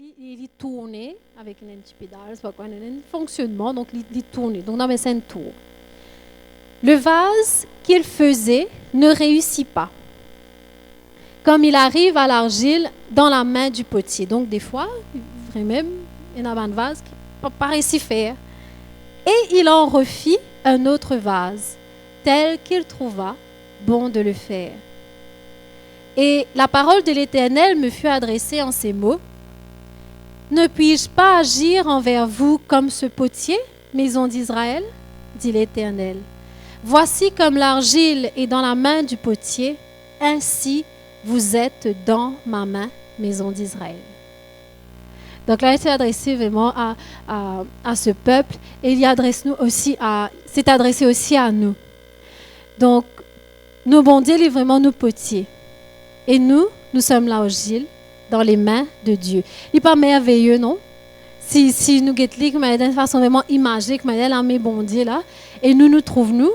il tournait avec une petite pédale, c'est pas quoi, un fonctionnement, donc il tournait. Donc, on avait un tour. Le vase qu'il faisait ne réussit pas. Comme il arrive à l'argile dans la main du potier. Donc, des fois, vraiment, il y a un vase qui n'a pas réussi à faire. Et il en refit un autre vase, tel qu'il trouva bon de le faire. Et la parole de l'Éternel me fut adressée en ces mots. Ne puis-je pas agir envers vous comme ce potier, maison d'Israël, dit l'Éternel. Voici comme l'argile est dans la main du potier, ainsi vous êtes dans ma main, maison d'Israël. Donc là, il s'est adressé vraiment à ce peuple et s'est adressé aussi à nous. Donc, nos bon Dieu est vraiment nos potiers. Et nous sommes l'argile dans les mains de Dieu. Il n'est pas merveilleux, non? Si nous guettons de façon vraiment imagée, comme elle a mis bon Dieu là, et nous trouvons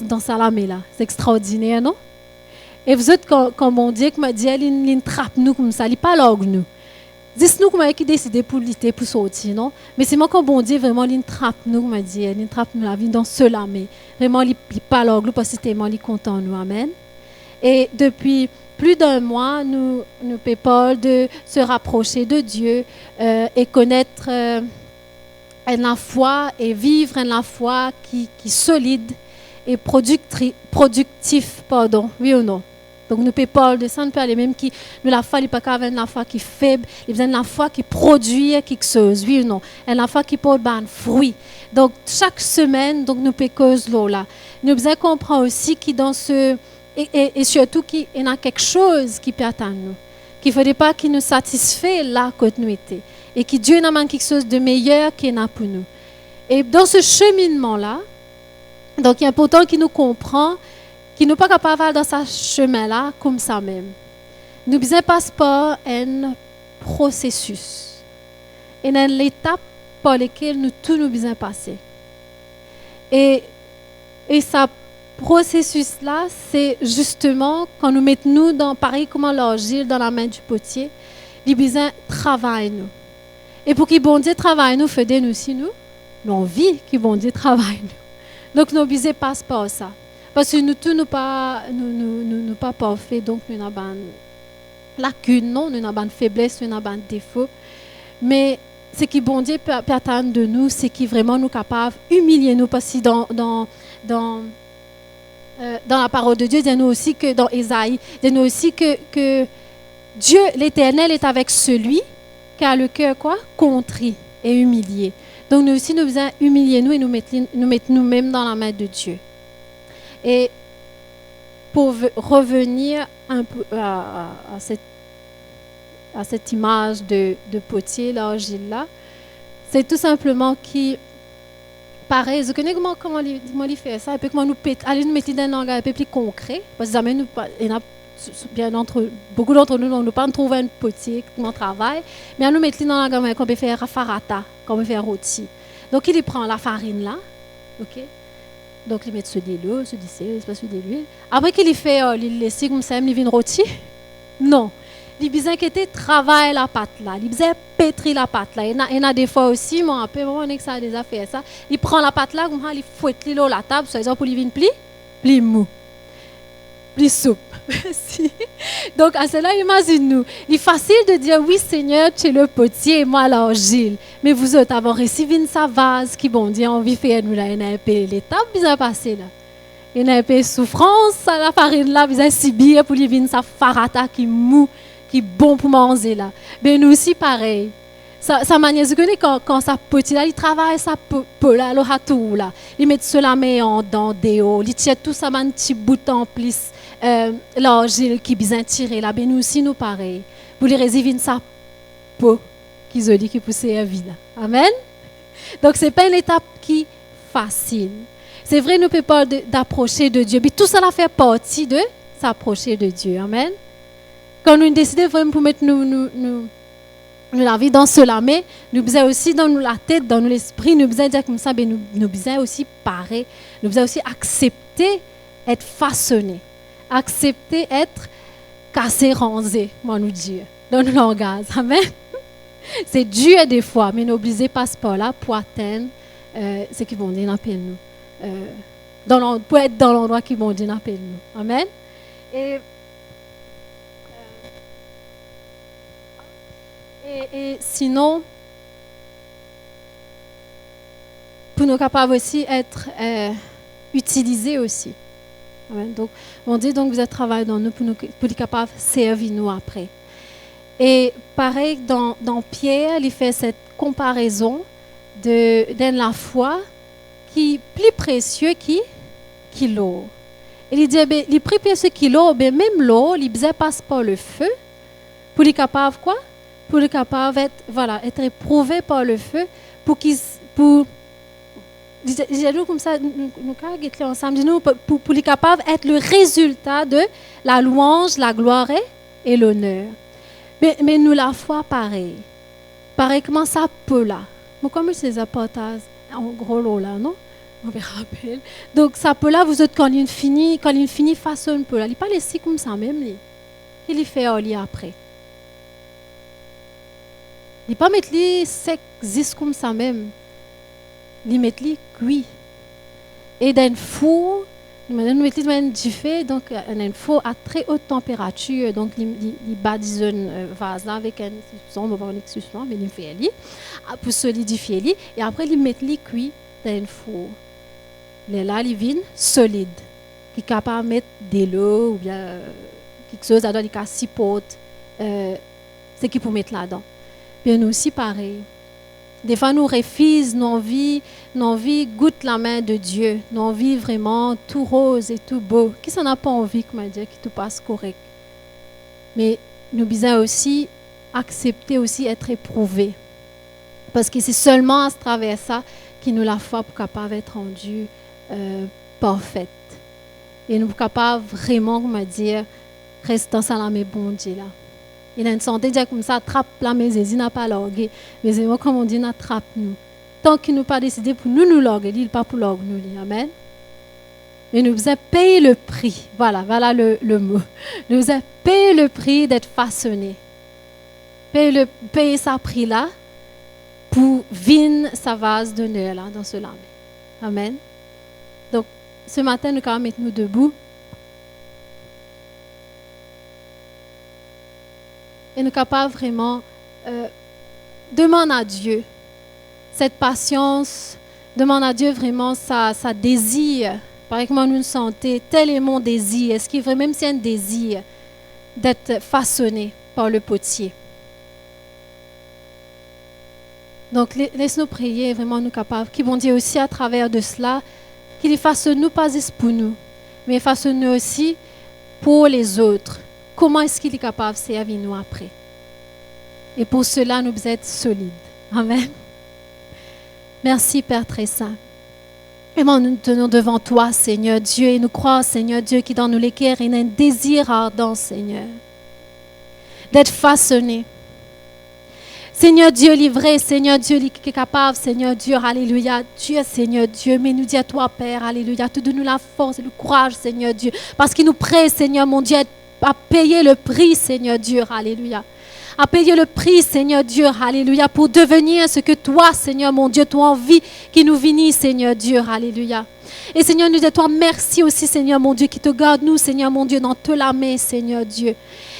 dans sa lame là. C'est extraordinaire, non? Et vous êtes quand bon Dieu m'a dit, il trappe nous comme ça, il pas log nous. Dis-nous comment qui décide pour lutter, pour sortir, non? Mais c'est moi quand bon Dieu vraiment il trappe nous, m'a dit, il trappe nous la vie dans ce lame. Vraiment il pas log nous parce que tellement il content nous, amen. Et depuis plus d'1 mois, nous Paul de se rapprocher de Dieu et connaître la foi et vivre la foi qui solide et productif, oui ou non? Donc nous Paul de ça, nous peut aller même qui nous la foi, il pas qu'avec la foi qui est faible, il besoin de la foi qui produit quelque chose, oui ou non? Et la foi qui porte un fruit. Donc chaque semaine, donc nous cause là. Nous besoin comprendre aussi qui dans ce et surtout qu'il y a quelque chose qui peut attendre nous, qu'il ne faudrait pas qu'il nous satisfait là que nous étions, et que Dieu nous manque quelque chose de meilleur qu'il a pour nous. Et dans ce cheminement-là, donc il est important qu'il nous comprend, qu'il n'est pas capable dans ce chemin-là comme ça même. Nous devons passer par un processus, et une étape par laquelle nous tous nous devons passer. Et ça processus là, c'est justement quand nous mettons nous dans pareil comme l'argile dans la main du potier, il besoin travaille nous. Et pour qu'il bon Dieu travaille nous, fait nous aussi nous envie qu'il bon Dieu travaille nous. Donc nous besoin passe par ça. Parce que nous tous nous pas parfaits, donc nous avons une lacune, non, nous avons une faiblesse, nous avons un défaut. Mais ce qui bon Dieu peut attendre de nous, c'est qu'il vraiment nous capable humilier nous parce que dans la parole de Dieu, dit-nous aussi que dans Ésaïe, dit-nous aussi que Dieu, l'Éternel, est avec celui qui a le cœur quoi? Contrit et humilié. Donc nous aussi, nous devons humilier nous et nous mettre nous-mêmes dans la main de Dieu. Et pour revenir un peu à cette image de potier, l'argile là, c'est tout simplement qui pareil, je connais comment il fait ça, et puis comment nous mettre dans un langage un peu plus concret, parce que jamais nous, beaucoup d'entre nous, nous pas trouver un potier qui travaille, mais nous mettre dans un langage qu'on peut faire farata, qu'on peut faire rôti. Donc il prend la farine là, ok, donc il met sur de l'eau, sur du sel, il passe sur de l'huile. Après qu'il fait, il laisse comme ça, il vient rôti. Non. Il besoin qu'il travaille la pâte là, il besoin pétrir la pâte là. Il y a des fois aussi, moi un peu on que ça a déjà fait ça. Il prend la pâte là, comme ça, il fouette l'eau la table, soit exemple pour lui venir plus mou, plus souple. Donc à cela, imagine-nous, il est facile de dire oui Seigneur, tu es le potier et moi l'argile. Mais vous autres avez reçu une vase qui bon Dieu envie de faire nous là, il y a un peu l'étape bien passée là. Il y a un peu souffrance à la farine là, vous avez subir pour lui venir sa farata qui mou, qui est bon pour manger là. Mais nous aussi pareil. Sa manière de connaître quand ça petit là, il travaille ça peu là, le ratou là. Il met cela mais en dans déo, il tire tout ça un petit bout en plus l'argile qui bien tiré là. Ben nous aussi nous pareil. Pour les résiver sa peau qui joli qui pousse à vie là. Amen. Donc c'est pas une étape qui facile. C'est vrai nous peut pas d'approcher de Dieu, mais tout ça fait partie de s'approcher de Dieu. Amen. Quand nous décidons vraiment pour mettre nous la vie dans cela, mais nous besoin aussi dans la tête, dans l'esprit, nous besoin dire comme ça, mais nous besoin aussi parer, nous besoin aussi accepter être façonné, accepter être cassé, rangé, moi nous dire, dans le langage, amen. C'est dur des fois, mais n'oubliez pas ce pas-là pour atteindre ce qu'ils vont dire dans nous. Pour être dans l'endroit qu'ils vont dire dans nous. Amen. Et sinon, pour nous capables aussi être utilisés aussi. Amen. Donc, on dit donc vous êtes travaillé dans nous pour être capables de servir nous après. Et pareil, dans Pierre, il fait cette comparaison de la foi qui est plus précieux qui l'eau. Il dit, il plus précieux qui l'eau, même l'eau, il ne passe pas le feu pour être capable quoi? Pour être capable être éprouvé par le feu, pour disons comme ça, nous ensemble, pour être capable d'être le résultat de la louange, la gloire et l'honneur. Mais nous, la foi, pareil. Pareil, comment ça peut là? Comme c'est les portages en gros lot là, non? On me rappelle. Donc, ça peut là, vous êtes quand il finit façon peu là. Il n'est pas laissé comme ça même. Il fait au lit après. Il ne pas mettre les sec existe comme ça même. Il met les cuit. Et dans le four, nous mettons du feu, donc un four à très haute température, donc il bat un vase là avec un suçon, on va voir un suçon, mais il fait lui pour solidifier lui, et après il met les cuit dans un four. Là, il vient solide, qui est capable de mettre de l'eau ou bien quelque chose là-dedans, il casse 6 potes, c'est qui pour mettre là-dedans. Bien nous aussi pareil. Des fois, nous refusons, nos envie goûte la main de Dieu, nos envie vraiment tout rose et tout beau. Qui s'en a pas envie, comment dire, qui tout passe correct. Mais nous devons aussi accepter aussi être éprouvés. Parce que c'est seulement à travers ça que nous la foi pour capable d'être rendue parfaite. Et nous sommes capables vraiment, comment dire, rester dans la main bon Dieu là. Il a une santé comme ça, attrape la maison, il n'a pas l'orgue. Mais c'est moi, comme on dit, attrape nous. Tant qu'il nous pas décidé pour nous l'orgue, il n'est pas pour l'orgue nous. Amen. Mais nous avons payé le prix. Voilà le mot. Nous avons payé le prix d'être façonnés. Payer sa prix là pour vine sa vase d'honneur là dans ce lame. Amen. Donc, ce matin, nous allons mettre nous debout. Et nous sommes capables vraiment demander à Dieu cette patience, demande à Dieu vraiment sa désir. Par exemple, nous nous sentons, tel est mon désir. Est-ce qu'il vraiment c'est un désir d'être façonné par le potier? Donc, laisse-nous prier, vraiment nous capables, qui vont dire aussi à travers de cela, qu'il façonne nous pas juste pour nous, mais façonne nous aussi pour les autres. Comment est-ce qu'il est capable de servir nous après? Et pour cela, nous devons être solides. Amen. Merci, Père très saint. Et nous nous tenons devant toi, Seigneur Dieu, et nous croyons, Seigneur Dieu, qui dans nous les cœurs, il y a un désir ardent, Seigneur, d'être façonné. Seigneur Dieu livré, Seigneur Dieu qui est capable, Seigneur Dieu, alléluia, Dieu, Seigneur Dieu, mais nous dis à toi, Père, alléluia, tu donnes-nous la force et le courage, Seigneur Dieu, parce qu'il nous prête, Seigneur mon Dieu, à payer le prix, Seigneur Dieu, alléluia. À payer le prix, Seigneur Dieu, alléluia, pour devenir ce que toi, Seigneur mon Dieu, toi envie qui nous vinit, Seigneur Dieu, alléluia. Et Seigneur, nous disons toi merci aussi, Seigneur mon Dieu, qui te garde nous, Seigneur mon Dieu, dans toute la main, Seigneur Dieu.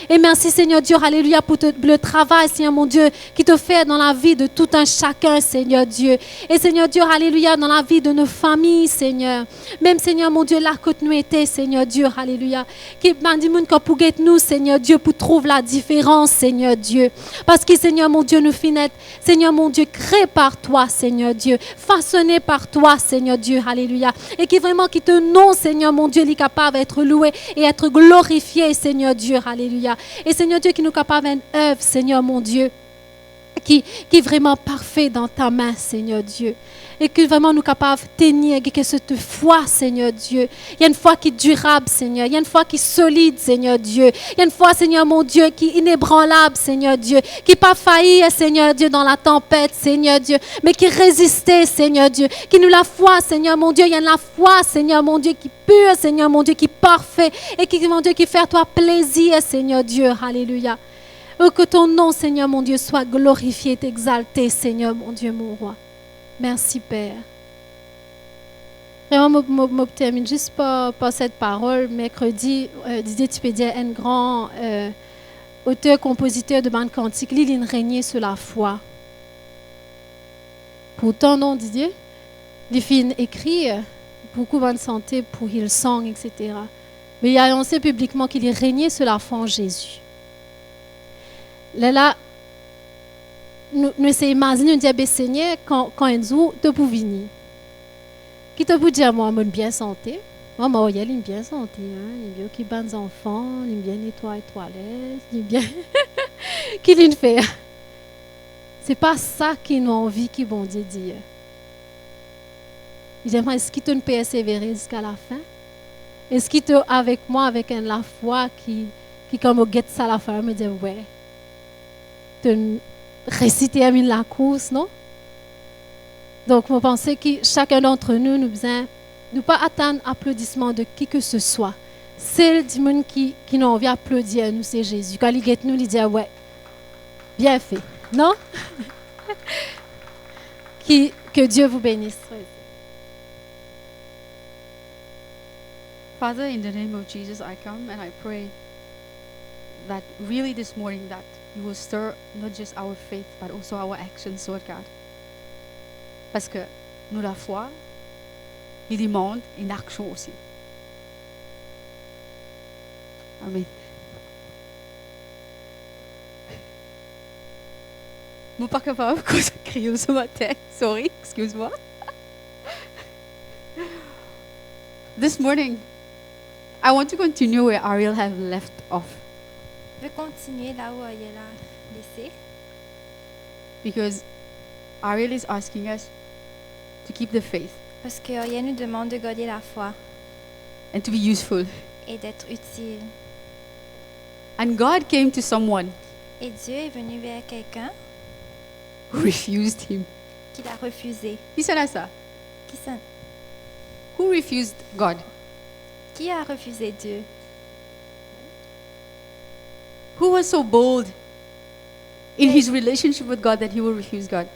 Et merci, Seigneur Dieu, alléluia, pour le travail, Seigneur mon Dieu, qui te fait dans la vie de tout un chacun, Seigneur Dieu. Et Seigneur Dieu, alléluia, dans la vie de nos familles, Seigneur. Même, Seigneur mon Dieu, là que nous étions, Seigneur Dieu, alléluia. Qui m'a dit, pour nous, Seigneur Dieu, pour trouver la différence, Seigneur Dieu. Parce que, Seigneur mon Dieu, nous finissons, Seigneur mon Dieu, créé par toi, Seigneur Dieu. Façonné par toi, Seigneur Dieu, alléluia. Et qui vraiment, qui te nom, Seigneur mon Dieu, est capable d'être loué et être glorifié, Seigneur Dieu, alléluia. Et Seigneur Dieu, qui nous capable d'une œuvre, Seigneur mon Dieu, qui est vraiment parfait dans ta main, Seigneur Dieu. Et que vraiment nous capables de tenir que cette foi, Seigneur Dieu. Il y a une foi qui est durable, Seigneur. Il y a une foi qui est solide, Seigneur Dieu. Il y a une foi, Seigneur mon Dieu, qui est inébranlable, Seigneur Dieu. Qui n'est pas failli, Seigneur Dieu, dans la tempête, Seigneur Dieu. Mais qui résistait, Seigneur Dieu. Qui nous la foi, Seigneur mon Dieu. Il y a la foi, Seigneur mon Dieu, qui est pure, Seigneur mon Dieu, qui est parfait. Et qui, mon Dieu, qui fait à toi plaisir, Seigneur Dieu. Alléluia. Oh, que ton nom, Seigneur mon Dieu, soit glorifié et exalté, Seigneur mon Dieu, mon roi. Merci, Père. Vraiment, je termine juste par cette parole. Mercredi, Didier Tipédia, un grand auteur-compositeur de bande cantique, il régnait sur la foi. Pourtant, non, Didier, il fait écrire beaucoup de bonne santé pour Hillsong, etc. Mais il a annoncé publiquement qu'il régnait sur la foi en Jésus. Là, nous imaginons, nous disons, Seigneur, quand un jour, tu peux venir. Qui te peut dire, moi, je suis bien santé. Moi, il est bien santé. Il est bien qui bat les enfants, il est bien nettoyer les toilettes, il est bien. Qu'il fait. Ce n'est pas ça qui nous envie, qui bon Dieu dit. Il dit, est-ce qu'il te persévérer jusqu'à la fin? Est-ce qu'il te avec moi, avec la foi qui comme au guette ça la fin, me dit, ouais. Tu réciter la course, non? Donc, je pense que chacun d'entre nous, nous ne pas attendre applaudissement de qui que ce soit. C'est le monde qui nous envie d'applaudir, nous, c'est Jésus. Quand il guette nous, il dit, ouais, bien fait. Non? Que Dieu vous bénisse. Father, in the name of Jesus, I come and I pray that really this morning that you will stir not just our faith, but also our actions, Lord God. Parce que nous, la foi, il demande une action aussi. Amen. Je ne suis pas capable de crier ce matin. Sorry, excuse-moi. This morning, I want to continue where Ariel have left off. Je vais continuer là où elle a laissé. Because Ariel is asking us to keep the faith Parce que Ariel nous demande de garder la foi and to be useful. et d'être utile. And God came to someone Et Dieu est venu vers quelqu'un who refused him. qui l'a refusé. Qui sera ça? Who refused God? Qui a refusé Dieu? Who was so bold in his relationship with God that he will refuse God?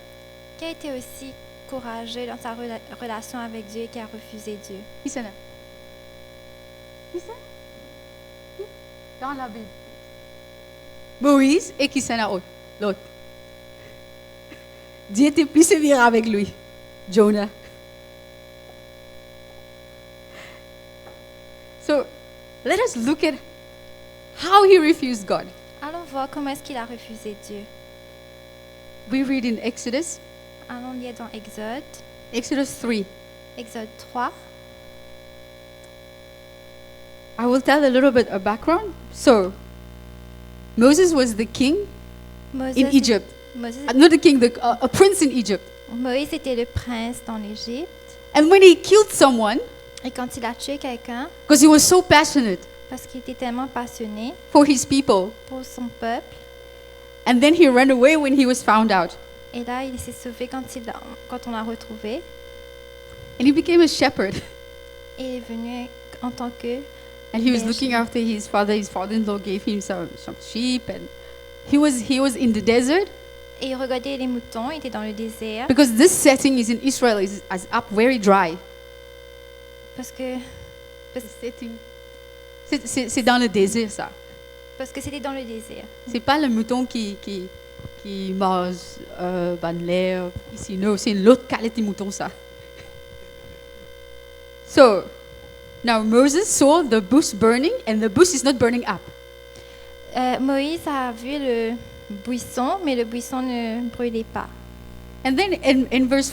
Qui a été aussi courageux dans sa relation avec Dieu et qui a refusé Dieu? Qui sera? Qui sera? Dans la Bible. Moïse et qui sera l'autre? Dieu était plus sévère avec lui. Jonah. So, let us look at how he refused God. Allons voir comment est-ce qu'il a refusé Dieu. We read in Exodus, Allons lire dans Exode, Exodus 3. Exode 3. I will tell a little bit of background. So, Moses was the king in Egypt. Not the king, a prince in Egypt. Moïse était le prince dans l'Égypte. And when he killed someone, Et quand il a tué quelqu'un, because he was so passionate parce qu'il était tellement passionné for his people, pour son peuple, and then he ran away when he was found out. et là il s'est sauvé quand on l'a retrouvé, And he became a shepherd. et il est venu en tant que And he was berger. looking after his father. His father-in-law gave him some sheep, and he was in the desert Et il regardait les moutons, il était dans le désert, because this setting is in Israel is up very dry. parce que C'est dans le désert ça. c'était dans le désert. C'est pas le mouton qui mange l'herbe ici. Non, c'est l'autre qualité de mouton ça. So, now Moses saw the bush burning and the bush is not burning up. Moïse a vu le buisson, mais le buisson ne brûlait pas. And then in verse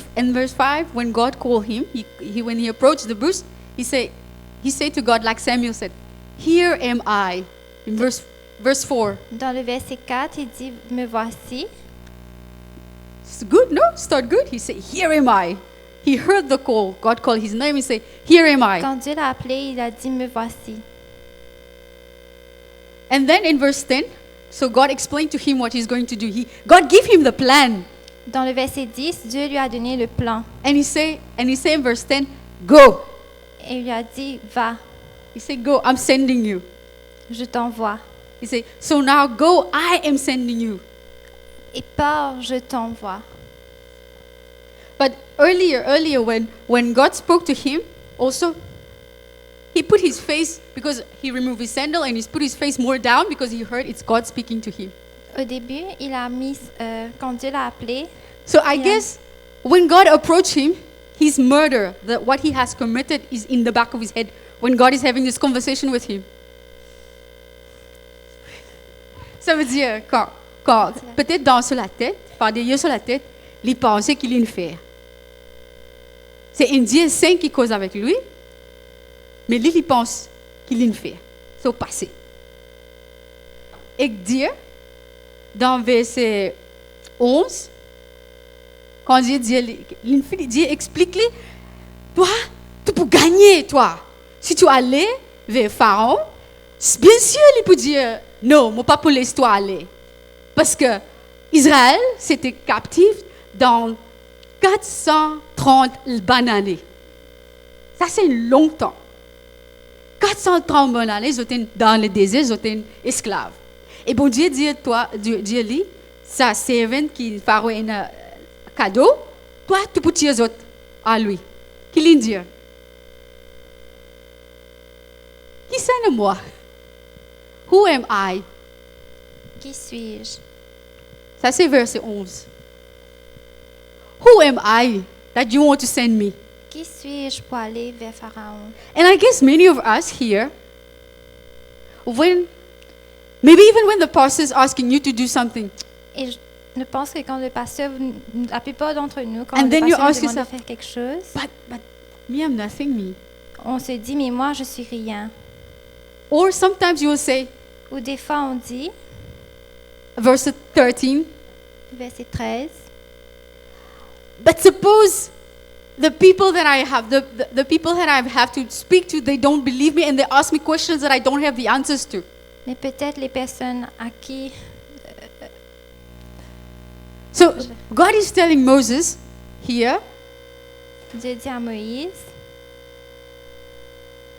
5, when God called him, when he approached the bush, he said to God, like Samuel said, "Here am I." In verse 4. Dans le verset 4, il dit, me voici. It's good, no? Start good. He said, "Here am I." He heard the call. God called his name. He said, "Here am I." Quand Dieu l'a appelé, il a dit, me voici. And then in verse 10, so God explained to him what he's going to do. God gave him the plan. Dans le verset 10, Dieu lui a donné le plan. And he said in verse 10, "Go." Et il lui a dit, va, He said, "Go, I'm sending you." je t'envoie. He said, so now go, I am sending you. Et pars, je t'envoie. But earlier when God spoke to him, also, he put his face, because he removed his sandal and he put his face more down because he heard it's God speaking to him. Au début, il a mis, quand Dieu l'a appelé, So I Yeah. guess when God approached him, his murder, what he has committed is in the back of his head when God is having this conversation with him. Ça veut dire, quand peut-être sur la tête, par des yeux sur la tête, il pensait qu'il allait le faire. C'est un Dieu saint qui cause avec lui, mais lui, il pense qu'il allait le faire. C'est au passé. Et Dieu, dans verset 11, quand Dieu explique-lui, toi, tu peux gagner, toi. Si tu allais vers Pharaon, bien sûr, il peut dire, non, moi pas pour l'histoire aller. Parce que Israël, c'était captif dans 430 années. Ça, c'est longtemps. 430 années, ils étaient dans le désert, ils étaient esclaves. Et bon Dieu dit, toi, Dieu dit, sa servante qui Pharaon est un cadeau, toi, tu peux tirer autres à lui. Qu'il lui dit, qui c'est moi? Who am I? qui suis-je? Ça, c'est verset 11. Who am I that you want to send me? Qui suis-je pour aller vers Pharaon? And I guess many of us here, maybe even when the pastor is asking you to do something, Et je pense que quand le pasteur, la plupart d'entre nous, quand And le then you pasteur nous ask demande de yourself, faire quelque chose, but me, I'm nothing, me. on se dit, mais moi, je suis rien. Or sometimes you will say, Ou des fois, on dit, verse 13, verset 13, but suppose the people that I have, the people that I have to speak to, they don't believe me and they ask me questions that I don't have the answers to. mais peut-être les personnes à qui, So God is telling Moses here, Dieu dit à Moïse,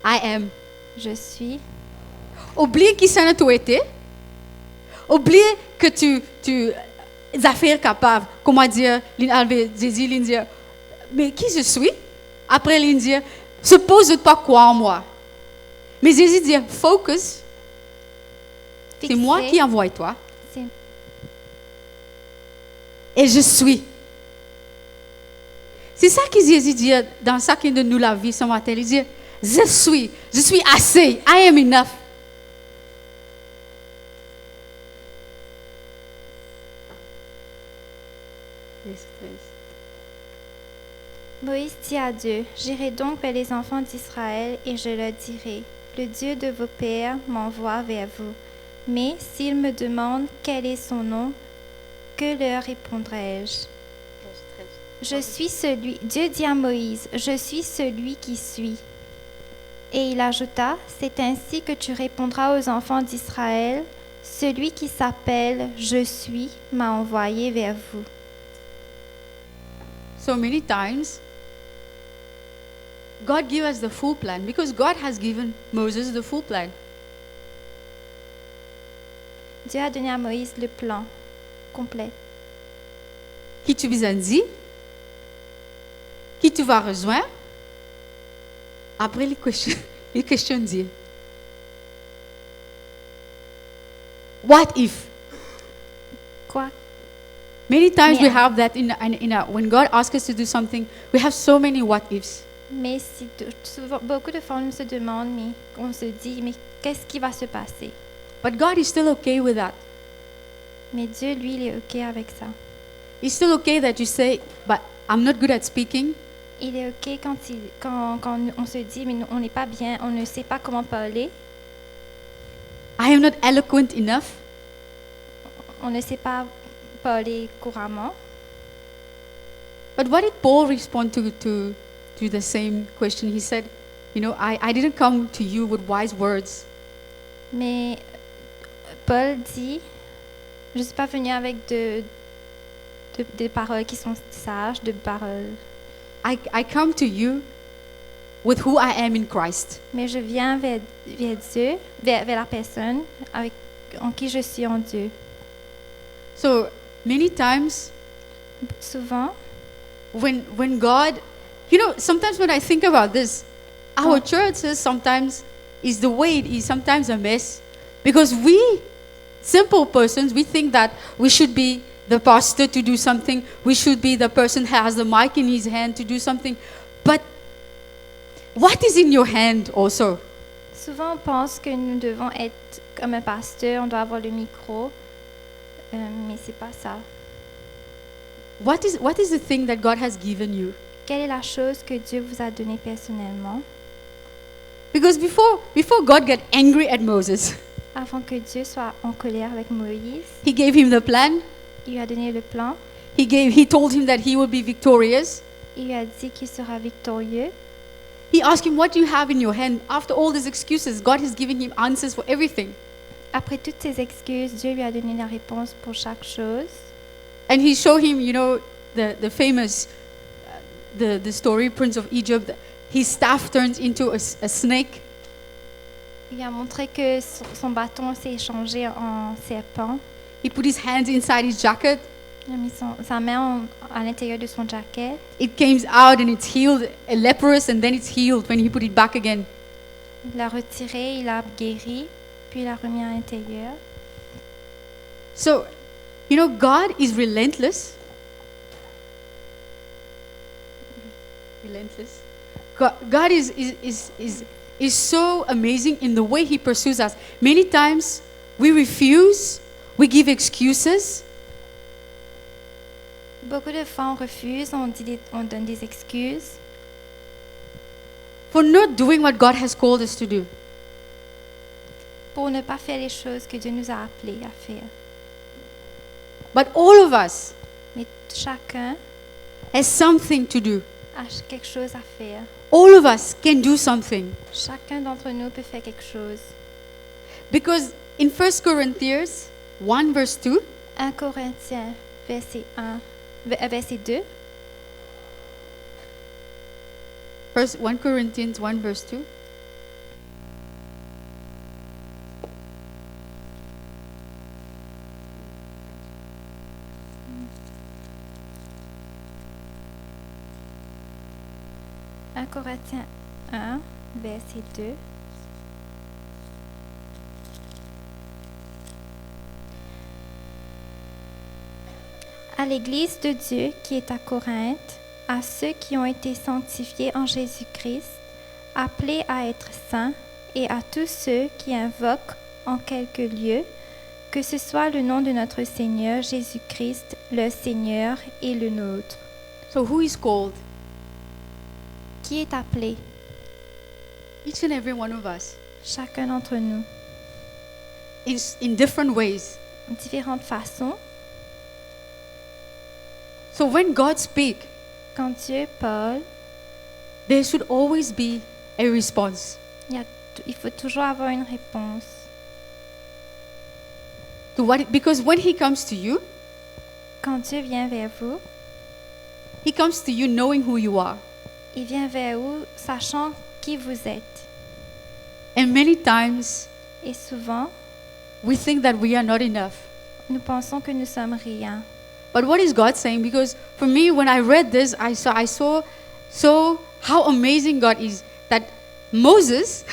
I am. je suis. Oublie qui ça tu étais. Oublie que tu es affaires capables. Comment dire, Jésus dit, mais qui je suis? Après, il dit, suppose pas quoi en moi. Mais Jésus dit, focus, c'est moi Fixé. qui envoie toi. C'est- Et je suis. C'est ça que Jésus dit dans chacun de nous la vie ce matin. Il dit, je suis assez, I am enough. Moïse dit à Dieu, j'irai donc vers les enfants d'Israël et je leur dirai, le Dieu de vos pères m'envoie vers vous. Mais s'ils me demandent quel est son nom, que leur répondrai-je? Je suis celui, Dieu dit à Moïse, je suis celui qui suis. Et il ajouta, c'est ainsi que tu répondras aux enfants d'Israël, celui qui s'appelle Je suis m'a envoyé vers vous. So many times, God gives us the full plan because God has given Moses the full plan. Dieu a donné à Moïse le plan complet. Qui tu besoin dit, qui tu vas rejoindre. Après les questions Dieu. What if? Quoi? Many times we Yeah. have that when God asks us to do something, we have so many what ifs. Mais si beaucoup de fois on se demande, mais on se dit, mais qu'est-ce qui va se passer? But God is still okay with that. Mais Dieu, lui, il est OK avec ça. It's still okay that you say, but I'm not good at speaking. Il est OK quand on se dit, mais on n'est pas bien, on ne sait pas comment parler, I am not eloquent enough. on ne sait pas parler couramment. But what did Paul respond to the same question? He said, I didn't come to you with wise words. Mais Paul dit, je ne suis pas venu avec des paroles qui sont sages, de paroles, I come to you with who I am in Christ. mais je viens vers Dieu, vers la personne avec en qui je suis en Dieu. So many times Souvent, when God, sometimes when I think about this, our churches sometimes is the way it is sometimes a mess because we simple persons, we think that we should be the pastor to do something, we should be the person who has the mic in his hand to do something, but what is in your hand also? souvent on pense que nous devons être comme un pasteur, on doit avoir le micro, mais c'est pas ça. What is the thing that God has given you? Quelle est la chose que Dieu vous a donnée personnellement? Because before God got angry at Moses, Avant que Dieu soit en colère avec Moïse, he gave him the plan. il lui a donné le plan, He told him that he would be victorious. il lui a dit qu'il sera victorieux. He asked him, what do you have in your hand? After all these excuses, God has given him answers for everything. Après toutes ses excuses, Dieu lui a donné la réponse pour chaque chose. And he showed him, the famous, the story, Prince of Egypt. His staff turns into a snake. Il a montré que son bâton s'est changé en serpent. He put his hands inside his jacket. Il a mis sa main à l'intérieur de son jacket. It came out and it's healed, a leprous, and then it's healed when he put it back again. Il l'a retiré, il l'a guéri, puis il l'a remis à l'intérieur. So, God is relentless. Relentless. God is so amazing in the way He pursues us. Many times we refuse, we give excuses. Beaucoup de fois, on refuse, on donne des excuses For not doing what God has called us to do. pour ne pas faire les choses que Dieu nous a appelés à faire. But all of us Mais chacun has something to do. a quelque chose à faire. All of us can do something. Chacun d'entre nous peut faire quelque chose. Because in 1 Corinthians 1 verse 2, 1 Corinthiens, verset 2. 1 Corinthians 1 verse 2. Corinthiens 1, verset 2. À l'Église de Dieu qui est à Corinthe, à ceux qui ont été sanctifiés en Jésus-Christ, appelés à être saints, et à tous ceux qui invoquent en quelque lieu, que ce soit le nom de notre Seigneur Jésus-Christ, le Seigneur et le nôtre. So who is called? Qui est appelé? Each and every one of us. Chacun d'entre nous. In different ways. De différentes façons. So when God speaks, quand Dieu parle, there should always be a response. Il faut toujours avoir une réponse. Because when He comes to you, quand Dieu vient vers vous, He comes to you knowing who you are. Il vient vers vous sachant qui vous êtes. And many times, et souvent, we think that we are not enough. Nous pensons que nous sommes rien. But what is God saying? Because for me, when I read this, I saw how amazing God is. That Moses,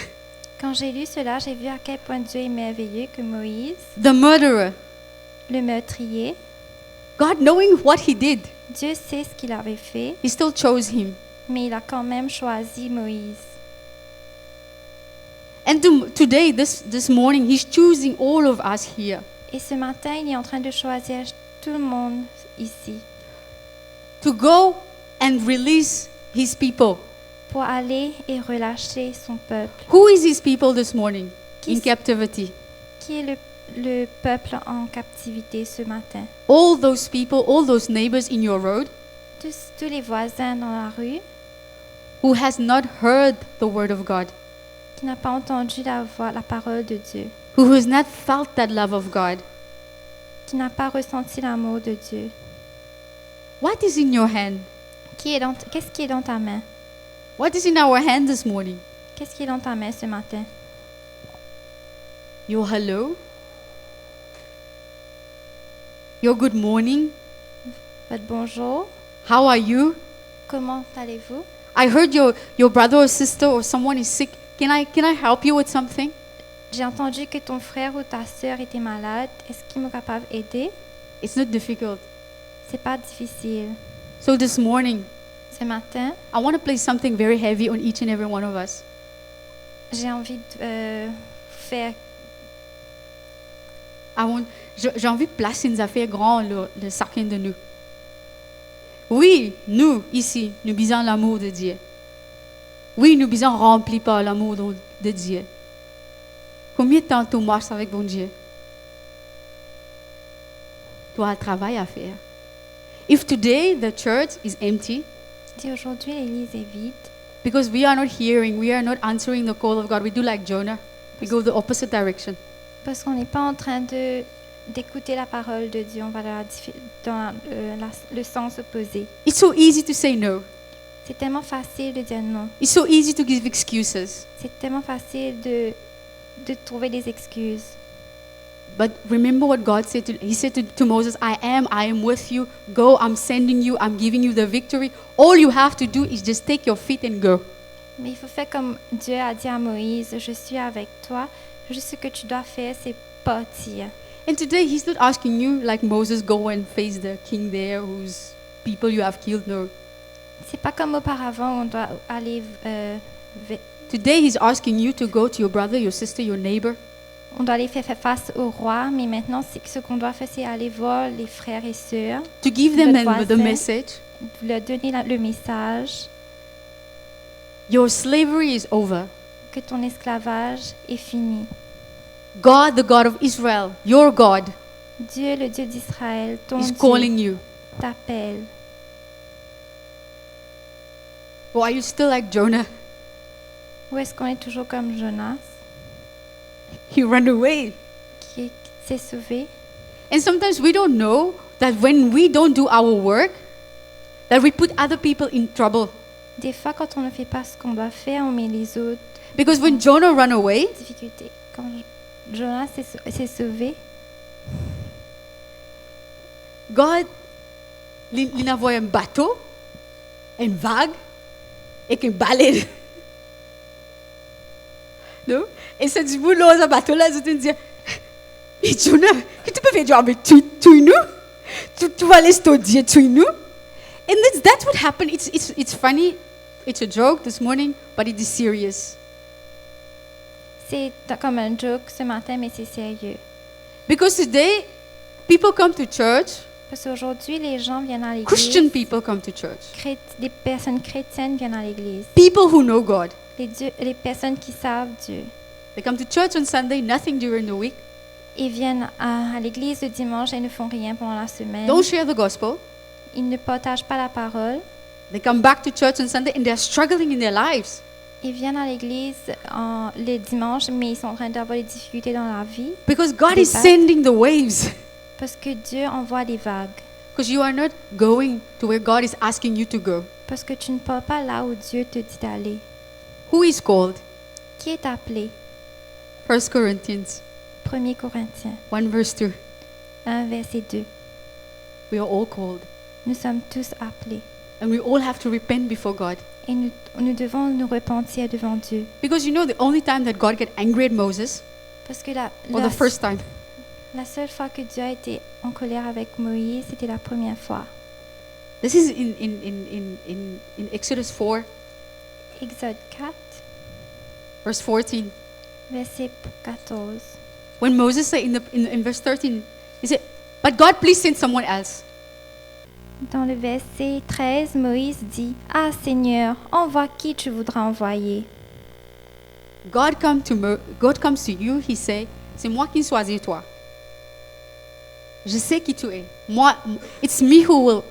quand j'ai lu cela, j'ai vu à quel point Dieu est merveilleux, que Moïse, the murderer, le meurtrier, God knowing what he did, Dieu sait ce qu'il avait fait, He still chose him. Mais il a quand même choisi Moïse. And today, this morning, He's choosing all of us here. Et ce matin, il est en train de choisir tout le monde ici. To go and release His people. Pour aller et relâcher son peuple. Who is His people this morning in captivity? Qui est le peuple en captivité ce matin? All those people, all those neighbors in your road. Tous les voisins dans la rue. Who has not heard the word of God. Qui n'a pas entendu la parole de Dieu. Who has not felt that love of God. Qui n'a pas ressenti l'amour de Dieu. What is in your hand? Qu'est-ce qui est dans ta main? What is in our hand this morning? Qu'est-ce qui est dans ta main ce matin? Your hello? your good morning. votre bonjour. How are you? Comment allez-vous? I heard your brother or sister or someone is sick. Can I help you with something? J'ai entendu que ton frère ou ta sœur était malade. Est-ce qu'il est capable d'aider? It's not difficult. C'est pas difficile. So this morning, Ce matin, I want to place something very heavy on each and every one of us. j'ai envie de faire. J'ai envie de placer une affaire grande de chacun de nous. Oui, nous, ici, nous visons l'amour de Dieu. Oui, nous sommes remplis par l'amour de Dieu. Combien de temps tu marches avec bon Dieu? Tu as un travail à faire. If today the church is empty, Si aujourd'hui l'église est vide, because we are not hearing, we are not answering the call of God, we do like Jonah. We go the opposite direction. parce qu'on n'est pas en train d'écouter la parole de Dieu, on va dans le sens opposé. It's so easy to say no. C'est tellement facile de dire non. It's so easy to give excuses. C'est tellement facile de trouver des excuses. But remember what God said He said to Moses, I am with you. Go, I'm sending you, I'm giving you the victory. All you have to do is just take your feet and go. Mais il faut faire comme Dieu a dit à Moïse, je suis avec toi. Juste ce que tu dois faire, c'est partir. And today He's not asking you like Moses, go and face the king there whose people you have killed. No. C'est pas comme auparavant, on doit aller, Today He's asking you to go to your brother, your sister, your neighbor. on doit aller faire face au roi, mais maintenant, ce qu'on doit faire, c'est aller voir les frères et sœurs, To give them Le the voisin. message. leur donner le message Your slavery is over. que ton esclavage est fini. God, the God of Israel, your God, Dieu, le Dieu d'Israël, ton is Dieu, calling you. t'appelle. Or are you still like Jonah? Ou est-ce qu'on est toujours comme Jonas, He ran away. qui s'est sauvé? And sometimes we don't know that when we don't do our work, that we put other people in trouble. Des fois, quand on ne fait pas ce qu'on doit faire, on met les autres Because when Jonah ran away, en difficulté. Quand Jonas s'est sauvé, God il envoie un bateau, une vague, et une baleine. Non? Et c'est du boulot, ce bateau-là, je te dis, mais Jonah, qu'est-ce que tu peux faire? Genre, mais tu nous? Tu vas laisser Dieu tuer nous? And that's what happened. It's funny. It's a joke this morning, but it is serious. c'est comme un joke ce matin, mais c'est sérieux. Because today, people come to church, Parce qu'aujourd'hui, les gens viennent à l'église. Christian people come to church. Des personnes chrétiennes viennent à l'église. People who know God. Les personnes qui savent Dieu. They come to church on Sunday, nothing during the week. Ils viennent à l'église le dimanche et ne font rien pendant la semaine. Don't share the gospel. Ils ne partagent pas la parole. They come back to church on Sunday and they're struggling in their lives. Ils viennent à l'église les dimanches, mais ils sont en train d'avoir des difficultés dans la vie. Because God Des is vagues. sending the waves. Parce que Dieu envoie des vagues. Because you are not going to where God is asking you to go. Parce que tu ne pars pas là où Dieu te dit d'aller. Who is called? Qui est appelé? 1 Corinthians 1 Corinthiens 1 verse 2. 1, verset 2. We are all called. Nous sommes tous appelés. And we all have to repent before God. Et nous devons nous repentir devant Dieu. Because you know the only time that God got angry at Moses, Parce que or the first time, la seule fois que Dieu a été en colère avec Moïse, c'était la première fois. this is in Exodus 4, Exode 4, verse 14. verset 14. When Moses said in verse 13, he said, but God, please send someone else. Dans le verset 13, Moïse dit, « Ah Seigneur, envoie qui tu voudras envoyer. God comes to you, he say, c'est moi qui choisis toi. Je sais qui tu es. Moi, it's me who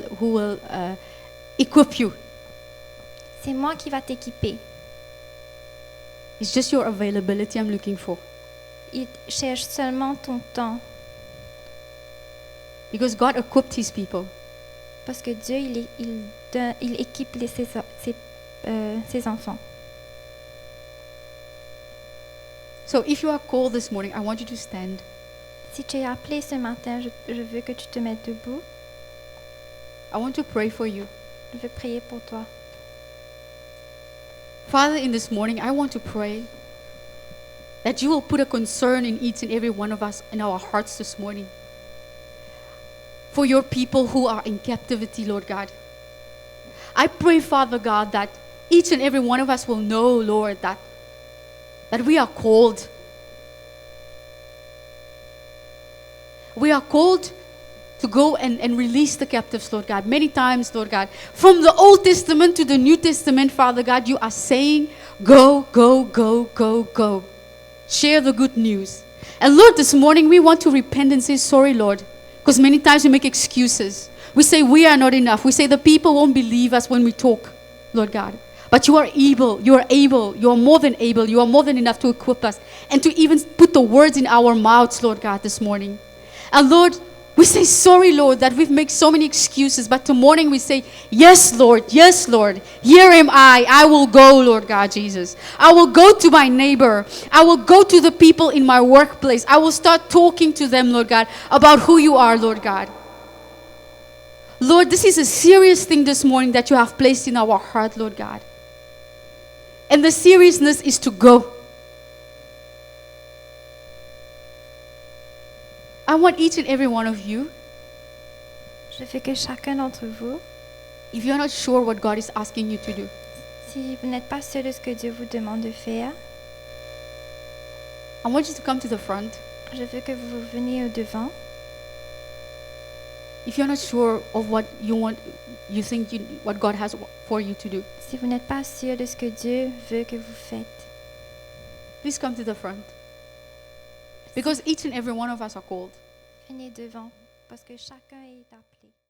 will equip you. C'est moi qui va t'équiper. It's just your availability I'm looking for. Il cherche seulement ton temps. Because God equipped his people. Parce que Dieu, il équipe ses enfants. So if you are called this morning, I want you to stand. Si tu es appelé ce matin, je veux que tu te mettes debout. I want to pray for you. Je veux prier pour toi. Father, in this morning, I want to pray that you will put a concern in each and every one of us in our hearts this morning. For your people who are in captivity, Lord God. I pray, Father God, that each and every one of us will know, Lord, that we are called. We are called to go and release the captives, Lord God. Many times, Lord God, from the Old Testament to the New Testament, Father God, you are saying, go, go, go, go, go. Share the good news. And Lord, this morning we want to repent and say, sorry, Lord. Because many times we make excuses. We say we are not enough. We say the people won't believe us when we talk, Lord God. But you are able, you are more than able, you are more than enough to equip us and to even put the words in our mouths, Lord God, this morning. And Lord, we say sorry, Lord, that we've made so many excuses, but tomorrow morning we say, yes, Lord, here am I will go, Lord God Jesus. I will go to my neighbor. I will go to the people in my workplace. I will start talking to them, Lord God, about who you are, Lord God. Lord, this is a serious thing this morning that you have placed in our heart, Lord God. And the seriousness is to go. I want each and every one of you, Je veux que chacun d'entre vous, if you're not sure what God is asking you to do, si vous n'êtes pas sûr de ce que Dieu vous demande de faire, I want you to come to the front. je veux que vous veniez au devant. If you're not sure of what you want, you think what God has for you to do, Si vous n'êtes pas sûr de ce que Dieu veut que vous faites, please come to the front. Because each and every one of us are called. venez devant, parce que chacun est appelé.